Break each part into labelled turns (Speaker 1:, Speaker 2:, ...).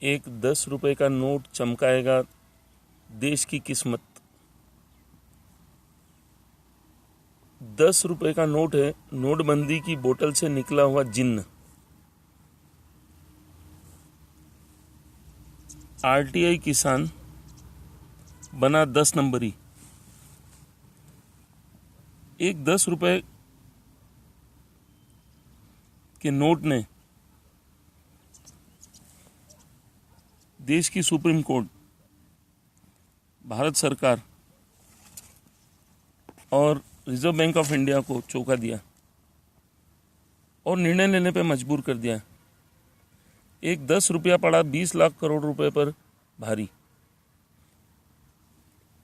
Speaker 1: एक 10 रुपए का नोट चमकाएगा देश की किस्मत। 10 रुपए का नोट है, नोटबंदी की बोतल से निकला हुआ जिन्न। आरटीआई किसान बना 10 नंबरी। एक 10 रुपए के नोट ने देश की सुप्रीम कोर्ट, भारत सरकार और रिजर्व बैंक ऑफ इंडिया को चौंका दिया और निर्णय लेने पर मजबूर कर दिया। एक 10 रुपया पड़ा 20 लाख करोड़ रुपए पर भारी।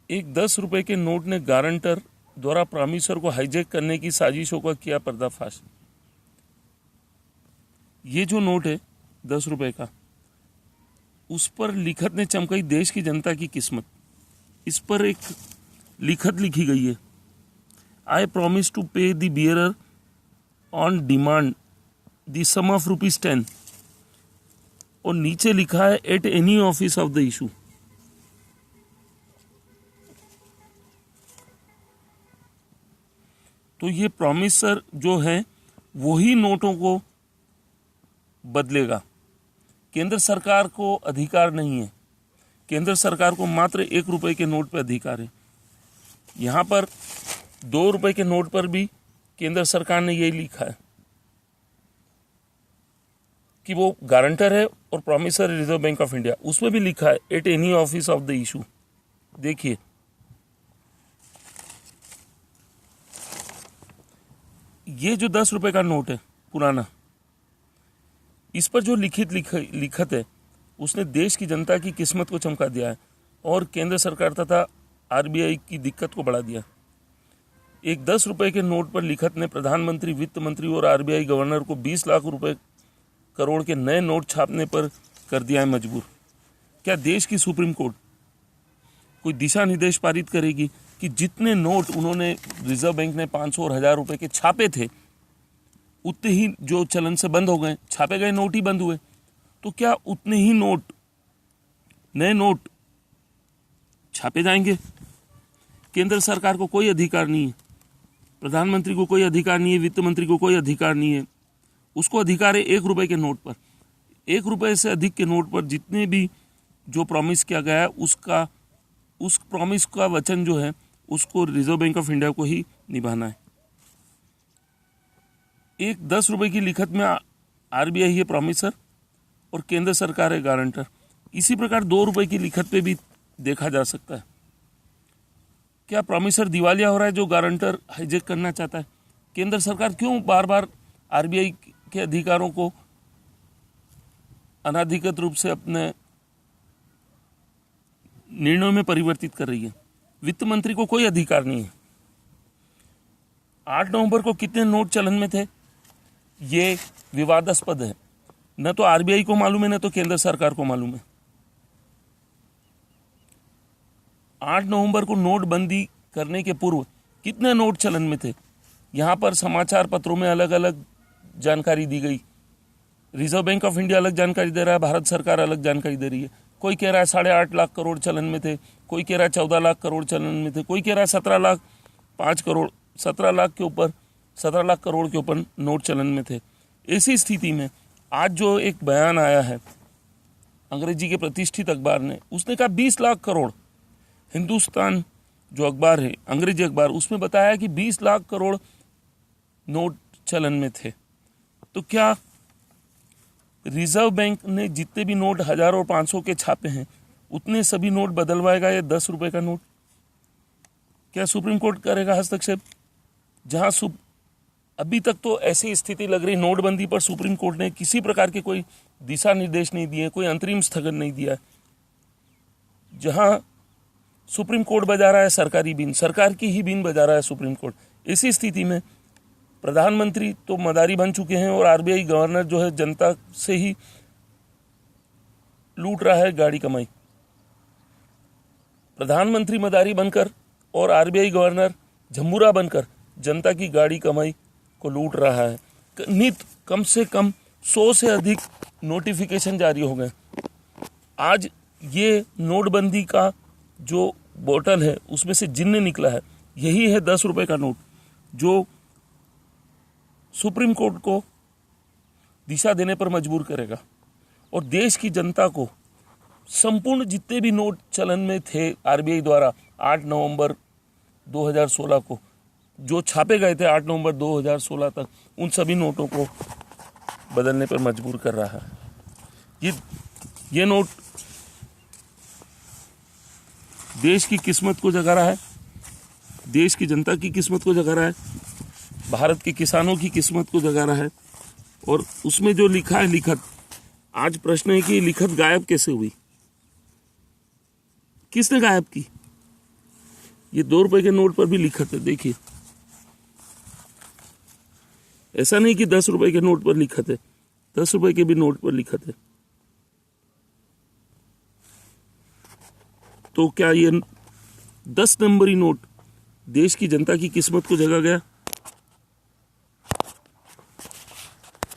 Speaker 1: एक 10 रुपए के नोट ने गारंटर द्वारा प्रॉमिसर को हाईजैक करने की साजिशों का किया पर्दाफाश। ये जो नोट है 10 रुपए का, उस पर लिखत ने चमकाई देश की जनता की किस्मत। इस पर एक लिखत लिखी गई है, I promise to pay the bearer on demand the sum of ₹10, और नीचे लिखा है at any office of the issue. तो ये प्रॉमिसर जो है वही नोटों को बदलेगा। केंद्र सरकार को अधिकार नहीं है। केंद्र सरकार को मात्र 1 रुपए के नोट पर अधिकार है। यहाँ पर 2 रुपए के नोट पर भी केंद्र सरकार ने यही लिखा है कि वो गारंटर है और promiser reserve bank of India. उसमें भी लिखा है at any office of the issue. देखिए, ये जो 10 रुपए का नोट है पुराना, इस पर जो लिखत है उसने देश की जनता की किस्मत को चमका दिया है और केंद्र सरकार तथा आरबीआई की दिक्कत को बढ़ा दिया। एक 10 रुपए के नोट पर लिखत ने प्रधानमंत्री, वित्त मंत्री और आरबीआई गवर्नर को 20 लाख रुपए करोड़ के नए नोट छापने पर कर दिया है मजबूर। क्या देश की सुप्रीम कोर्ट कोई दिशा निर्देश पारित करेगी कि जितने नोट उन्होंने, रिजर्व बैंक ने 500 और 1000 रुपए के छापे थे, उतने ही जो चलन से बंद हो गए, छापे गए नोट ही बंद हुए, तो क्या उतने ही नोट, नए नोट छापे जाएंगे? केंद्र सरकार को कोई अधिकार नहीं है, प्रधानमंत्री को कोई अधिकार नहीं है, वित्त मंत्री को कोई अधिकार नहीं है। उसको अधिकार है 1 रुपए के नोट पर। 1 रुपए से अधिक के नोट पर जितने भी जो प्रॉमिस किया गया है, उस प्रॉमिस का वचन जो है उसको रिजर्व बैंक ऑफ इंडिया को ही निभाना है। एक 10 रुपए की लिखत में आरबीआई है प्रॉमिसर और केंद्र सरकार है गारंटर। इसी प्रकार 2 रुपए की लिखत पे भी देखा जा सकता है। क्या प्रॉमिसर दिवालिया हो रहा है जो गारंटर हाईजैक करना चाहता है? केंद्र सरकार क्यों बार बार आरबीआई के अधिकारों को अनाधिकृत रूप से अपने निर्णयों में परिवर्तित कर रही है? वित्त मंत्री को कोई अधिकार नहीं है। 8 नवंबर को कितने नोट चलन में थे, ये विवादास्पद है। न तो आरबीआई को मालूम है, न तो केंद्र सरकार को मालूम है। 8 नवंबर को नोटबंदी करने के पूर्व कितने नोट चलन में थे? यहाँ पर समाचार पत्रों में अलग अलग जानकारी दी गई। रिजर्व बैंक ऑफ इंडिया अलग जानकारी दे रहा है, भारत सरकार अलग जानकारी दे रही है। कोई कह रहा है 8.5 लाख करोड़ चलन में थे, कोई कह रहा है 14 लाख करोड़ चलन में थे, कोई कह रहा है 17 लाख 5 करोड़ 17 लाख के ऊपर 17 लाख करोड़ के ऊपर नोट चलन में थे। ऐसी स्थिति में आज जो एक बयान आया है अंग्रेजी के प्रतिष्ठित अखबार ने, उसने कहा 20 लाख करोड़। हिंदुस्तान जो अखबार है, अंग्रेजी अखबार, उसमें बताया कि 20 लाख करोड़ नोट चलन में थे। तो क्या रिजर्व बैंक ने जितने भी नोट 1000 और 500 के छापे हैं, उतने सभी नोट बदलवाएगा ये 10 रुपए का नोट? क्या सुप्रीम कोर्ट करेगा हस्तक्षेप? जहां अभी तक तो ऐसी स्थिति लग रही, नोटबंदी पर सुप्रीम कोर्ट ने किसी प्रकार के कोई दिशा निर्देश नहीं दिए, कोई अंतरिम स्थगन नहीं दिया। जहां सुप्रीम कोर्ट बजा रहा है सरकारी बीन, सरकार की ही बीन बजा रहा है सुप्रीम कोर्ट। इसी स्थिति में प्रधानमंत्री तो मदारी बन चुके हैं और आरबीआई गवर्नर जो है जनता से ही लूट रहा है गाड़ी कमाई। प्रधानमंत्री मदारी बनकर और आरबीआई गवर्नर झम्बूरा बनकर जनता की गाड़ी कमाई को लूट रहा है। नित कम से कम 100 से अधिक नोटिफिकेशन जारी हो गए। आज ये नोटबंदी का जो बोतल है उसमें से जिन्न निकला है, यही है 10 रुपए का नोट जो सुप्रीम कोर्ट को दिशा देने पर मजबूर करेगा और देश की जनता को संपूर्ण जितने भी नोट चलन में थे आरबीआई द्वारा 8 नवंबर 2016 को जो छापे गए थे 8 नवंबर 2016 तक, उन सभी नोटों को बदलने पर मजबूर कर रहा है। ये नोट देश की किस्मत को जगा रहा है, देश की जनता की किस्मत को जगा रहा है, भारत के किसानों की किस्मत को जगा रहा है। और उसमें जो लिखा है लिखत, आज प्रश्न है कि लिखत गायब कैसे हुई, किसने गायब की? ये 2 रुपए के नोट पर भी लिखत है, देखिए। ऐसा नहीं कि 10 रुपए के नोट पर लिखत है, 10 रुपए के भी नोट पर लिखत है। तो क्या ये 10 नंबरी नोट देश की जनता की किस्मत को जगा गया?